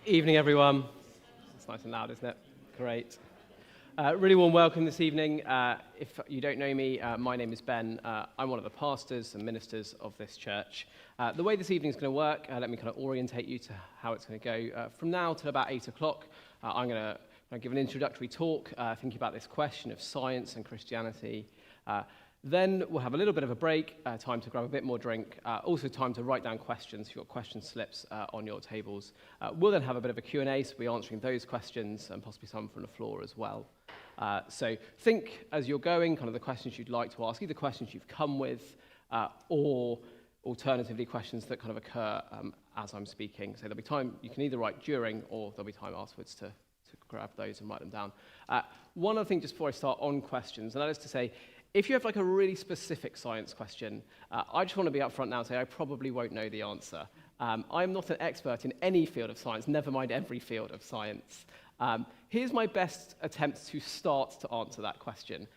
Evening, everyone. It's nice and loud, isn't it? Great. Really warm welcome this evening. If you don't know me, my name is Ben. I'm one of the pastors and ministers of this church. The way this evening is going to work, let me kind of orientate you to how it's going to go. From now till about 8 o'clock, I'm going to give an introductory talk thinking about this question of science and Christianity. Then we'll have a little bit of a break, time to grab a bit more drink, also time to write down questions. You've got question slips on your tables. We'll then have a bit of a Q&A, so we'll be answering those questions and possibly some from the floor as well. So think as you're going, kind of the questions you'd like to ask, either questions you've come with or alternatively questions that kind of occur as I'm speaking. So there'll be time, you can either write during or there'll be time afterwards to grab those and write them down. One other thing just before I start on questions, and that is to say, if you have like a really specific science question, I just want to be upfront now and say I probably won't know the answer. I'm not an expert in any field of science, never mind every field of science. Here's my best attempt to start to answer that question,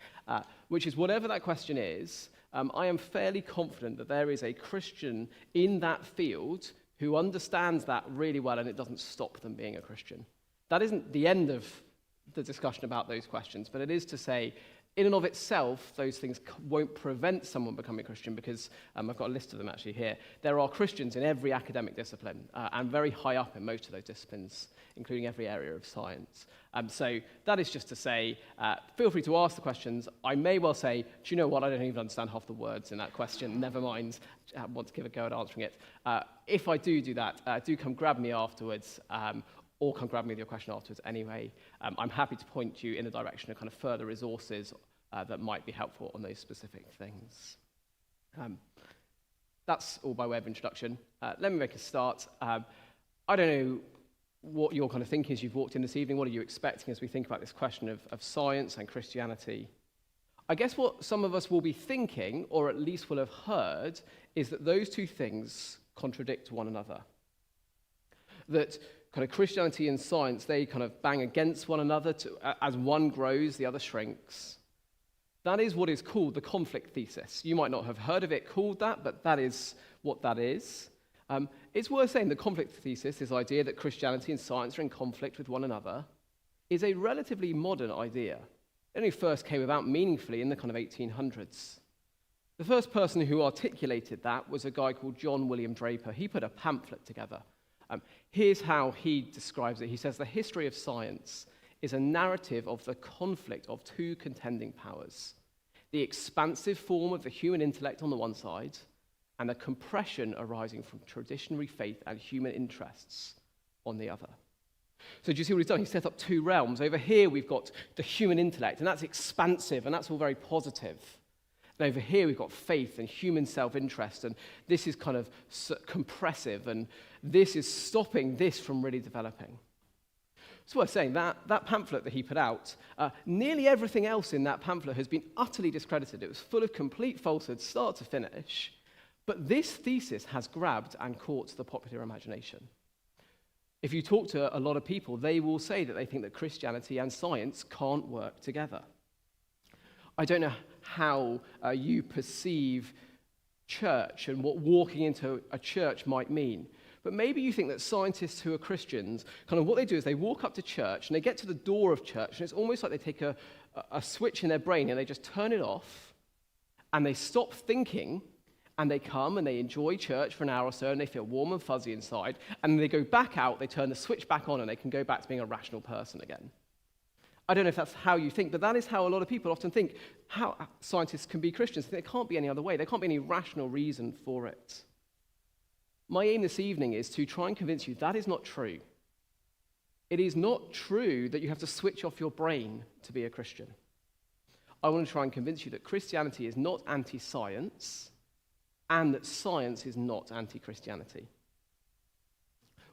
which is whatever that question is, I am fairly confident that there is a Christian in that field who understands that really well and it doesn't stop them being a Christian. That isn't the end of the discussion about those questions, but it is to say, in and of itself, those things won't prevent someone becoming a Christian because I've got a list of them actually here. There are Christians in every academic discipline and very high up in most of those disciplines, including every area of science. So that is just to say, feel free to ask the questions. I may well say, do you know what, I don't even understand half the words in that question. Never mind, I want to give a go at answering it. If I do that, do come grab me afterwards. Or come grab me with your question afterwards anyway. I'm happy to point you in the direction of kind of further resources that might be helpful on those specific things. That's all by way of introduction. Let me make a start. I don't know what your kind of thinking is you've walked in this evening. What are you expecting as we think about this question of science and Christianity? I guess what some of us will be thinking, or at least will have heard, is that those two things contradict one another. That kind of Christianity and science, they kind of bang against one another as one grows, the other shrinks. That is what is called the conflict thesis. You might not have heard of it called that, but that is what that is. It's worth saying the conflict thesis, this idea that Christianity and science are in conflict with one another, is a relatively modern idea. It only first came about meaningfully in the kind of 1800s. The first person who articulated that was a guy called John William Draper. He put a pamphlet together. Here's how he describes it. He says, the history of science is a narrative of the conflict of two contending powers, the expansive form of the human intellect on the one side, and the compression arising from traditionary faith and human interests on the other. So do you see what he's done? He's set up two realms. Over here we've got the human intellect, and that's expansive, and that's all very positive. And over here we've got faith and human self-interest, and this is kind of compressive, and this is stopping this from really developing. It's worth saying that pamphlet that he put out, nearly everything else in that pamphlet has been utterly discredited. It was full of complete falsehoods, start to finish. But this thesis has grabbed and caught the popular imagination. If you talk to a lot of people, they will say that they think that Christianity and science can't work together. I don't know how you perceive church and what walking into a church might mean. But maybe you think that scientists who are Christians, kind of what they do is they walk up to church and they get to the door of church and it's almost like they take a switch in their brain and they just turn it off and they stop thinking and they come and they enjoy church for an hour or so and they feel warm and fuzzy inside and then they go back out, they turn the switch back on and they can go back to being a rational person again. I don't know if that's how you think, but that is how a lot of people often think how scientists can be Christians. There can't be any other way. There can't be any rational reason for it. My aim this evening is to try and convince you that is not true. It is not true that you have to switch off your brain to be a Christian. I want to try and convince you that Christianity is not anti-science and that science is not anti-Christianity.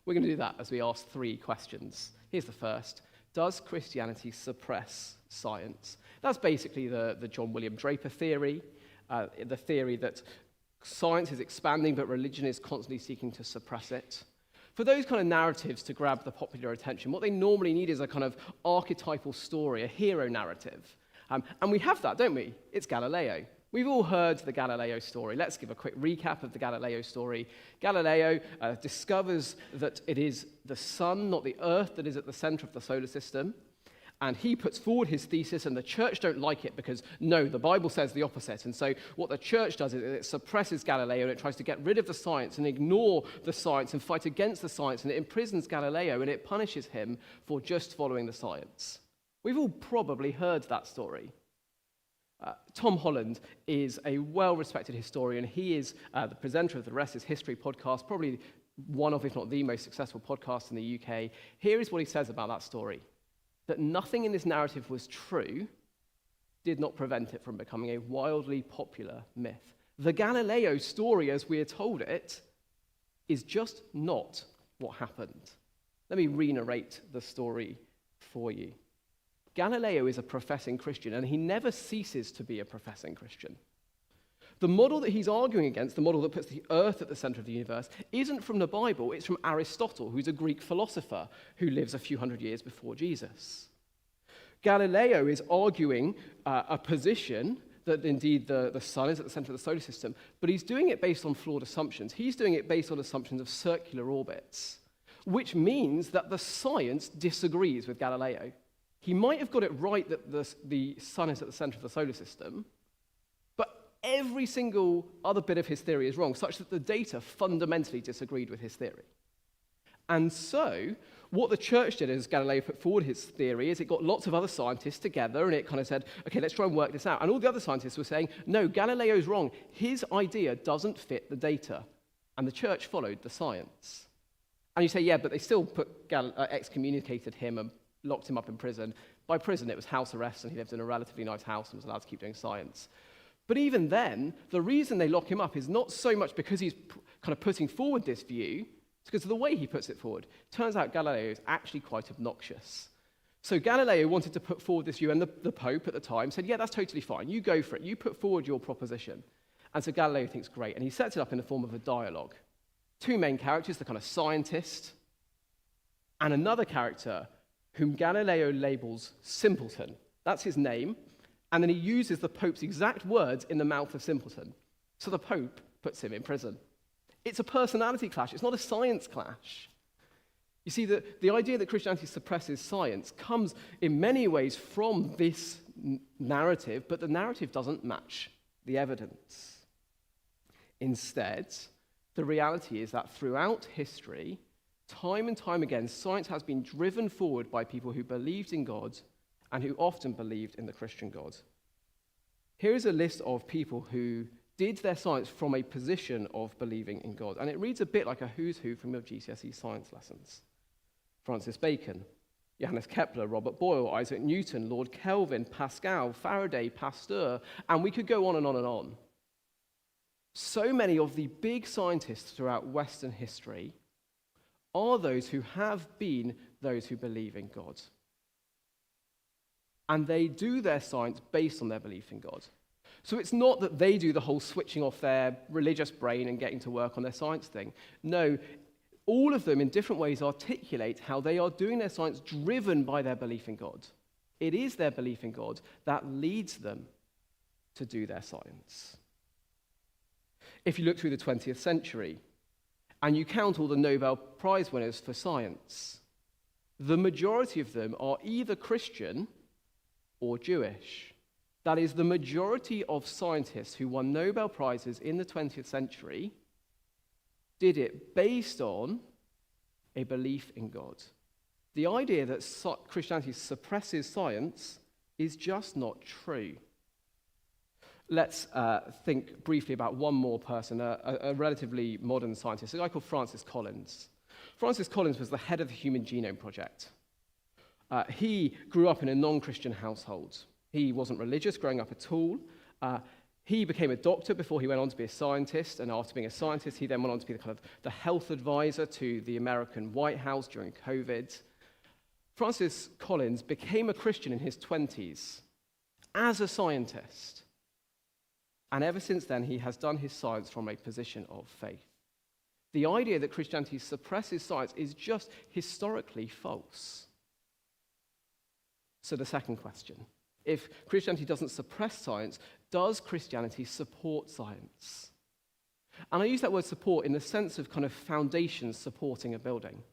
We're going to do that as we ask three questions. Here's the first. Does Christianity suppress science? That's basically the John William Draper theory, the theory that science is expanding but religion is constantly seeking to suppress it. For those kind of narratives to grab the popular attention, what they normally need is a kind of archetypal story, a hero narrative. And we have that, don't we? It's Galileo. We've all heard the Galileo story. Let's give a quick recap of the Galileo story. Galileo discovers that it is the sun, not the earth, that is at the center of the solar system. And he puts forward his thesis, and the church don't like it because, no, the Bible says the opposite. And so what the church does is it suppresses Galileo, and it tries to get rid of the science and ignore the science and fight against the science, and it imprisons Galileo, and it punishes him for just following the science. We've all probably heard that story. Tom Holland is a well-respected historian. He is the presenter of the Rest is History podcast, probably one of, if not the most successful podcast in the UK. Here is what he says about that story. That nothing in this narrative was true did not prevent it from becoming a wildly popular myth. The Galileo story, as we are told it, is just not what happened. Let me re-narrate the story for you. Galileo is a professing Christian, and he never ceases to be a professing Christian. The model that he's arguing against, the model that puts the earth at the center of the universe, isn't from the Bible, it's from Aristotle, who's a Greek philosopher who lives a few hundred years before Jesus. Galileo is arguing a position that indeed the sun is at the center of the solar system, but he's doing it based on flawed assumptions. He's doing it based on assumptions of circular orbits, which means that the science disagrees with Galileo. He might have got it right that the sun is at the center of the solar system, but every single other bit of his theory is wrong, such that the data fundamentally disagreed with his theory. And so, what the church did as Galileo put forward his theory is it got lots of other scientists together and it kind of said, okay, let's try and work this out. And all the other scientists were saying, no, Galileo's wrong. His idea doesn't fit the data. And the church followed the science. And you say, yeah, but they still excommunicated him and locked him up in prison. By prison, it was house arrest, and he lived in a relatively nice house and was allowed to keep doing science. But even then, the reason they lock him up is not so much because he's kind of putting forward this view, it's because of the way he puts it forward. Turns out Galileo is actually quite obnoxious. So Galileo wanted to put forward this view, and the Pope at the time said, yeah, that's totally fine. You go for it. You put forward your proposition. And so Galileo thinks, great. And he sets it up in the form of a dialogue. Two main characters, the kind of scientist, and another character whom Galileo labels simpleton. That's his name. And then he uses the Pope's exact words in the mouth of simpleton. So the Pope puts him in prison. It's a personality clash. It's not a science clash. You see, the idea that Christianity suppresses science comes in many ways from this narrative, but the narrative doesn't match the evidence. Instead, the reality is that throughout history, time and time again, science has been driven forward by people who believed in God and who often believed in the Christian God. Here is a list of people who did their science from a position of believing in God. And it reads a bit like a who's who from your GCSE science lessons. Francis Bacon, Johannes Kepler, Robert Boyle, Isaac Newton, Lord Kelvin, Pascal, Faraday, Pasteur, and we could go on and on and on. So many of the big scientists throughout Western history are those who have been those who believe in God. And they do their science based on their belief in God. So it's not that they do the whole switching off their religious brain and getting to work on their science thing. No, all of them in different ways articulate how they are doing their science driven by their belief in God. It is their belief in God that leads them to do their science. If you look through the 20th century and you count all the Nobel Prize winners for science, the majority of them are either Christian or Jewish. That is, the majority of scientists who won Nobel Prizes in the 20th century did it based on a belief in God. The idea that Christianity suppresses science is just not true. Let's think briefly about one more person, a relatively modern scientist, a guy called Francis Collins. Francis Collins was the head of the Human Genome Project. He grew up in a non-Christian household. He wasn't religious growing up at all. He became a doctor before he went on to be a scientist, and after being a scientist, he then went on to be the health advisor to the American White House during COVID. Francis Collins became a Christian in his 20s as a scientist. And ever since then, he has done his science from a position of faith. The idea that Christianity suppresses science is just historically false. So the second question, if Christianity doesn't suppress science, does Christianity support science? And I use that word support in the sense of kind of foundations supporting a building.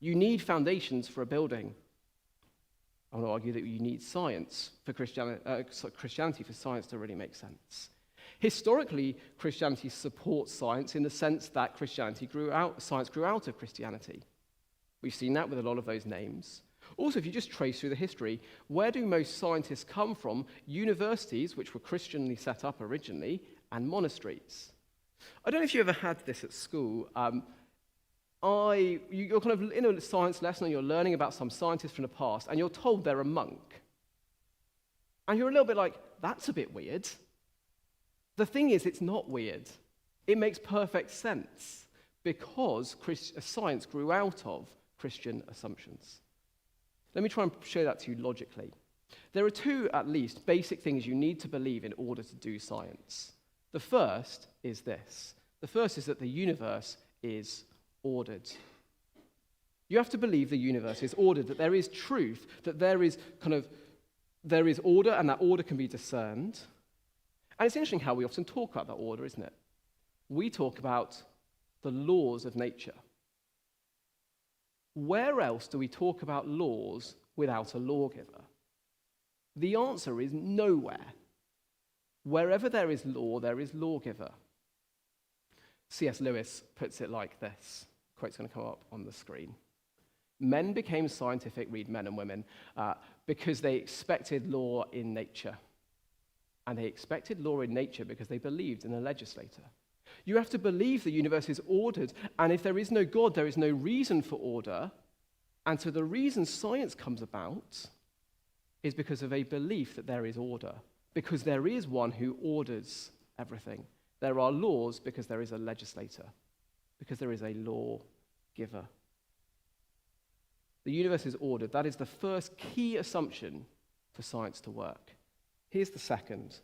You need foundations for a building. I want to argue that you need science for Christianity for science to really make sense. Historically, Christianity supports science in the sense that science grew out of Christianity. We've seen that with a lot of those names. Also, if you just trace through the history, where do most scientists come from? Universities, which were Christianly set up originally, and monasteries. I don't know if you ever had this at school. You're kind of in a science lesson and you're learning about some scientist from the past, and you're told they're a monk. And you're a little bit like, that's a bit weird. The thing is, it's not weird. It makes perfect sense because science grew out of Christian assumptions. Let me try and show that to you logically. There are two, at least, basic things you need to believe in order to do science. The first is this. The first is that the universe is ordered. You have to believe the universe is ordered, that there is truth, that there is order, and that order can be discerned. And it's interesting how we often talk about that order, isn't it? We talk about the laws of nature. Where else do we talk about laws without a lawgiver? The answer is nowhere. Wherever there is law, there is lawgiver. C.S. Lewis puts it like this. The quote's going to come up on the screen. Men became scientific, read men and women, because they expected law in nature. And they expected law in nature because they believed in a legislator. You have to believe the universe is ordered, and if there is no God, there is no reason for order. And so the reason science comes about is because of a belief that there is order, because there is one who orders everything. There are laws because there is a legislator, because there is a lawgiver. The universe is ordered. That is the first key assumption for science to work. Here's the second.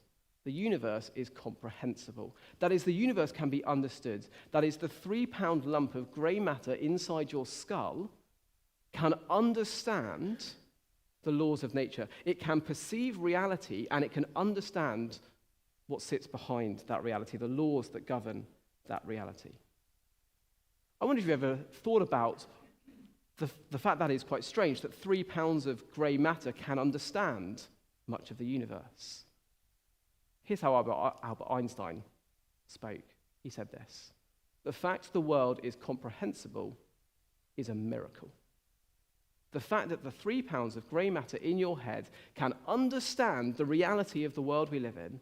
The universe is comprehensible. That is, the universe can be understood. That is, the 3-pound lump of grey matter inside your skull can understand the laws of nature. It can perceive reality, and it can understand what sits behind that reality, the laws that govern that reality. I wonder if you've ever thought about the fact that is quite strange, that 3 pounds of grey matter can understand much of the universe. Here's how Albert Einstein spoke. He said this: "The fact the world is comprehensible is a miracle." The fact that the 3 pounds of grey matter in your head can understand the reality of the world we live in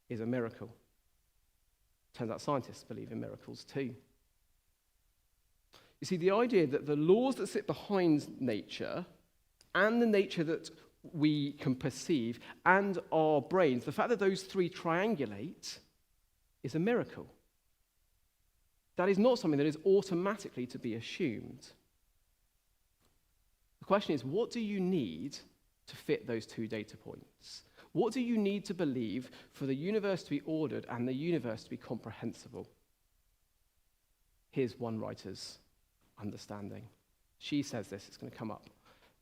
is a miracle. Turns out scientists believe in miracles too. You see, the idea that the laws that sit behind nature and the nature that we can perceive and our brains, the fact that those three triangulate is a miracle. That is not something that is automatically to be assumed. The question is, what do you need to fit those two data points? What do you need to believe for the universe to be ordered and the universe to be comprehensible? Here's one writer's understanding. She says this, it's going to come up.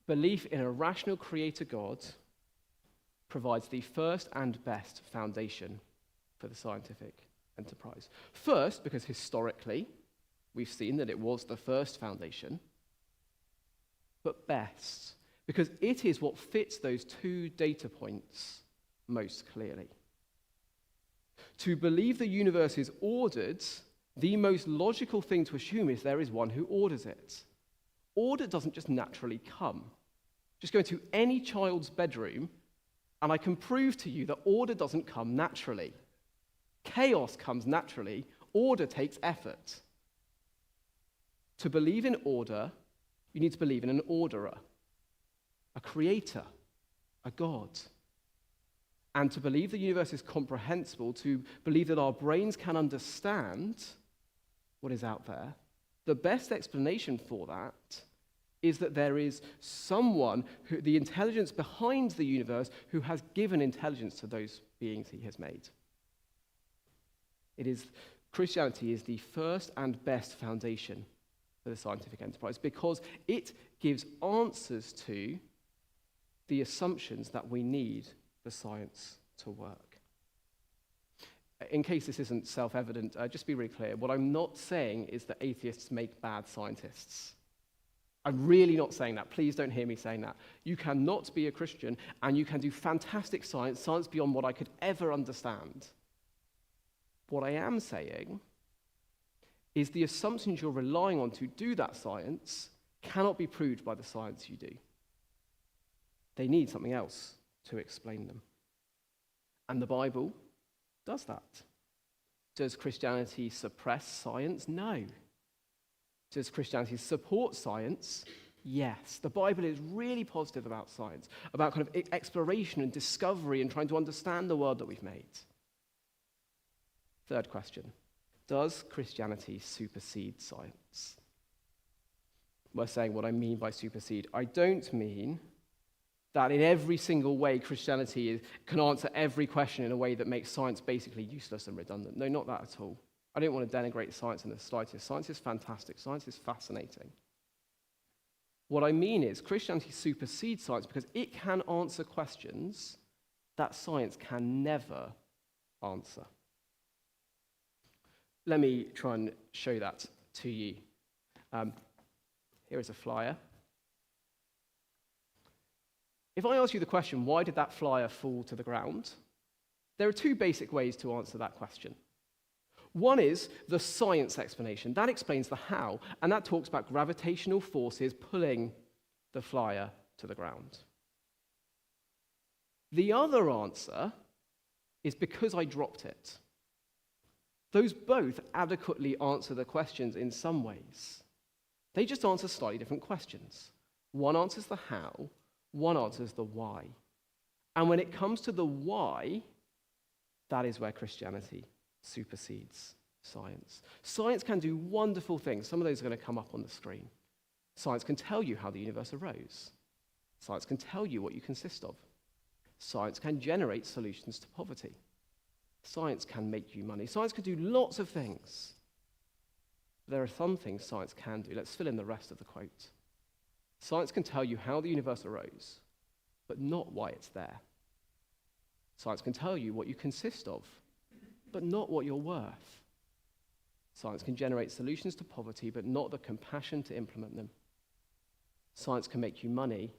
Belief in a rational creator God provides the first and best foundation for the scientific enterprise. First, because historically, we've seen that it was the first foundation, but best, because it is what fits those two data points most clearly. To believe the universe is ordered, the most logical thing to assume is there is one who orders it. Order doesn't just naturally come. Just go into any child's bedroom, and I can prove to you that order doesn't come naturally. Chaos comes naturally. Order takes effort. To believe in order, you need to believe in an orderer, a creator, a God. And to believe the universe is comprehensible, to believe that our brains can understand what is out there, the best explanation for that is that there is someone, the intelligence behind the universe, who has given intelligence to those beings he has made. Christianity is the first and best foundation for the scientific enterprise because it gives answers to the assumptions that we need for science to work. in case this isn't self-evident, just be really clear. What I'm not saying is that atheists make bad scientists. I'm really not saying that. Please don't hear me saying that. You cannot be a Christian and you can do fantastic science, science beyond what I could ever understand. What I am saying is the assumptions you're relying on to do that science cannot be proved by the science you do. They need something else to explain them. And the Bible does that. Does Christianity suppress science? No. Does Christianity support science? Yes. The Bible is really positive about science, about kind of exploration and discovery and trying to understand the world that we've made. Third question. Does Christianity supersede science? We're saying what I mean by supersede. I don't mean that in every single way Christianity can answer every question in a way that makes science basically useless and redundant. No, not that at all. I don't want to denigrate science in the slightest. Science is fantastic. Science is fascinating. What I mean is Christianity supersedes science because it can answer questions that science can never answer. Let me try and show that to you. Here is a flyer. If I ask you the question, why did that flyer fall to the ground? There are two basic ways to answer that question. One is the science explanation. That explains the how, and that talks about gravitational forces pulling the flyer to the ground. The other answer is because I dropped it. Those both adequately answer the questions in some ways. They just answer slightly different questions. One answers the how, one answers the why. And when it comes to the why, that is where Christianity supersedes science. Science can do wonderful things. Some of those are going to come up on the screen. Science can tell you how the universe arose. Science can tell you what you consist of. Science can generate solutions to poverty. Science can make you money. Science can do lots of things. There are some things science can do. Let's fill in the rest of the quote. Science can tell you how the universe arose, but not why it's there. Science can tell you what you consist of, but not what you're worth. Science can generate solutions to poverty, but not the compassion to implement them. Science can make you money,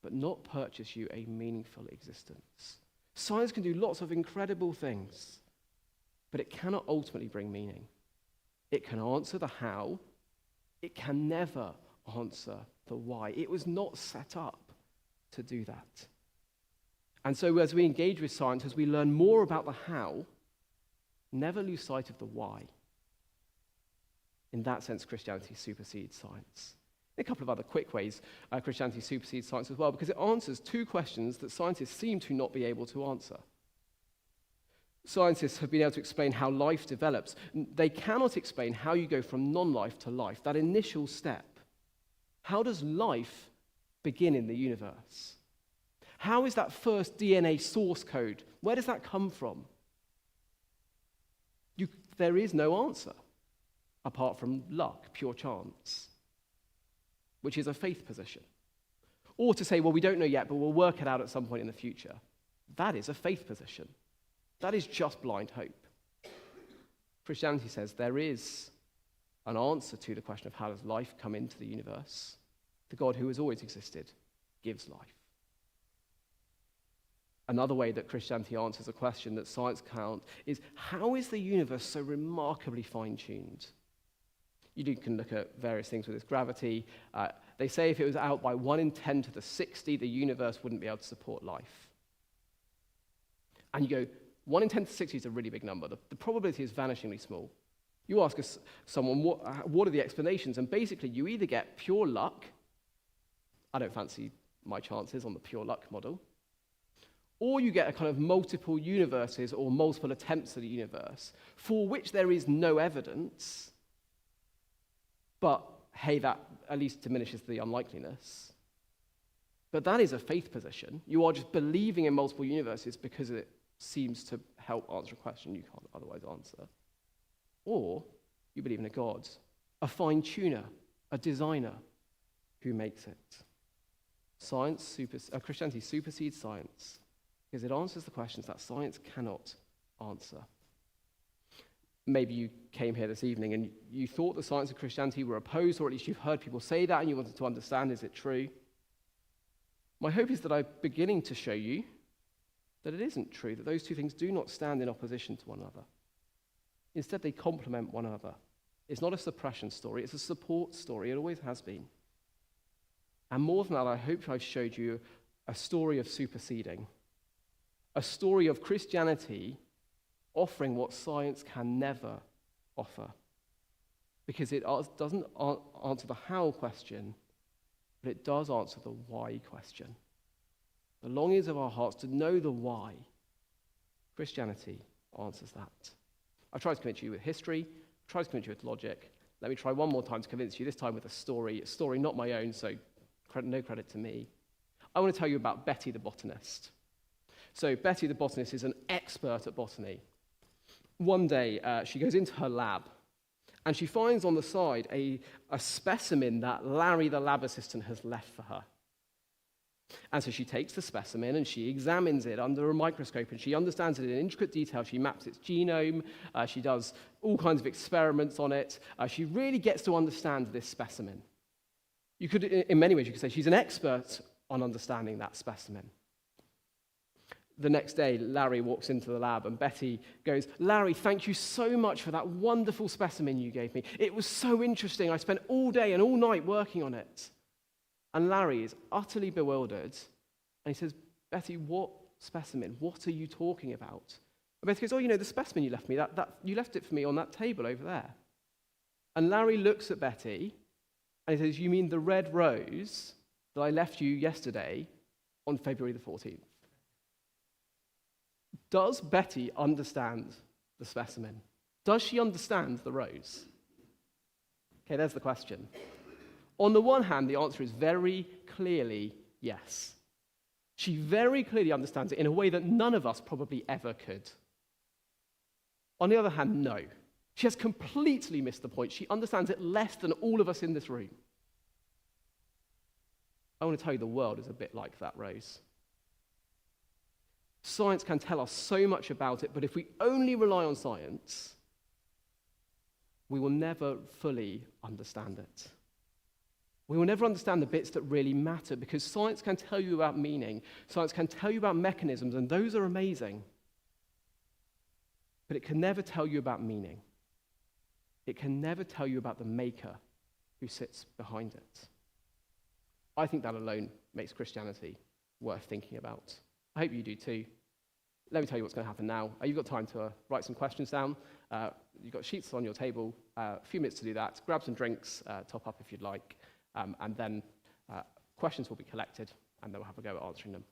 but not purchase you a meaningful existence. Science can do lots of incredible things, but it cannot ultimately bring meaning. It can answer the how. It can never answer the why. It was not set up to do that. And so as we engage with science, as we learn more about the how, never lose sight of the why. In that sense, Christianity supersedes science. A couple of other quick ways Christianity supersedes science as well, because it answers two questions that scientists seem to not be able to answer. Scientists have been able to explain how life develops. They cannot explain how you go from non-life to life, that initial step. How does life begin in the universe? How is that first DNA source code? Where does that come from? There is no answer, apart from luck, pure chance, which is a faith position. Or to say, well, we don't know yet, but we'll work it out at some point in the future. That is a faith position. That is just blind hope. Christianity says there is an answer to the question of how does life come into the universe. The God who has always existed gives life. Another way that Christianity answers a question that science can't is, how is the universe so remarkably fine-tuned? You can look at various things with this gravity. They say if it was out by 1 in 10 to the 60, the universe wouldn't be able to support life. And you go, 1 in 10 to 60 is a really big number. The probability is vanishingly small. You ask someone, what are the explanations? And basically, you either get pure luck. I don't fancy my chances on the pure luck model. Or you get a kind of multiple universes or multiple attempts at a universe for which there is no evidence. But, hey, that at least diminishes the unlikeliness. But that is a faith position. You are just believing in multiple universes because it seems to help answer a question you can't otherwise answer. Or you believe in a God, a fine-tuner, a designer who makes it. Christianity supersedes science because it answers the questions that science cannot answer. maybe you came here this evening and you thought the science of Christianity were opposed, or at least you've heard people say that and you wanted to understand, is it true? My hope is that I'm beginning to show you that it isn't true, that those two things do not stand in opposition to one another. Instead, they complement one another. It's not a suppression story, it's a support story. It always has been. And more than that, I hope I've showed you a story of superseding, a story of Christianity offering what science can never offer. Because it doesn't answer the how question, but it does answer the why question. The longings of our hearts to know the why. Christianity answers that. I've tried to convince you with history, I've tried to convince you with logic. Let me try one more time to convince you, this time with a story not my own, so no credit to me. I want to tell you about Betty the botanist. So Betty the botanist is an expert at botany. One day, she goes into her lab, and she finds on the side a specimen that Larry, the lab assistant, has left for her. And so she takes the specimen and she examines it under a microscope and she understands it in intricate detail. She maps its genome. She does all kinds of experiments on it. She really gets to understand this specimen. You could, in many ways, you could say she's an expert on understanding that specimen. The next day, Larry walks into the lab and Betty goes, "Larry, thank you so much for that wonderful specimen you gave me. It was so interesting. I spent all day and all night working on it." And Larry is utterly bewildered. And he says, "Betty, what specimen? What are you talking about?" And Betty goes, "Oh, the specimen you left me, that you left it for me on that table over there." And Larry looks at Betty and he says, "You mean the red rose that I left you yesterday on February the 14th? Does Betty understand the specimen? Does she understand the rose?" Okay, there's the question. On the one hand, the answer is very clearly yes. She very clearly understands it in a way that none of us probably ever could. On the other hand, no. She has completely missed the point. She understands it less than all of us in this room. I want to tell you the world is a bit like that rose. Science can tell us so much about it, but if we only rely on science, we will never fully understand it. We will never understand the bits that really matter, because science can tell you about meaning, science can tell you about mechanisms, and those are amazing. But it can never tell you about meaning. It can never tell you about the maker who sits behind it. I think that alone makes Christianity worth thinking about. I hope you do too. Let me tell you what's going to happen now. You've got time to write some questions down. You've got sheets on your table, a few minutes to do that. Grab some drinks, top up if you'd like. And then questions will be collected, and then we'll have a go at answering them.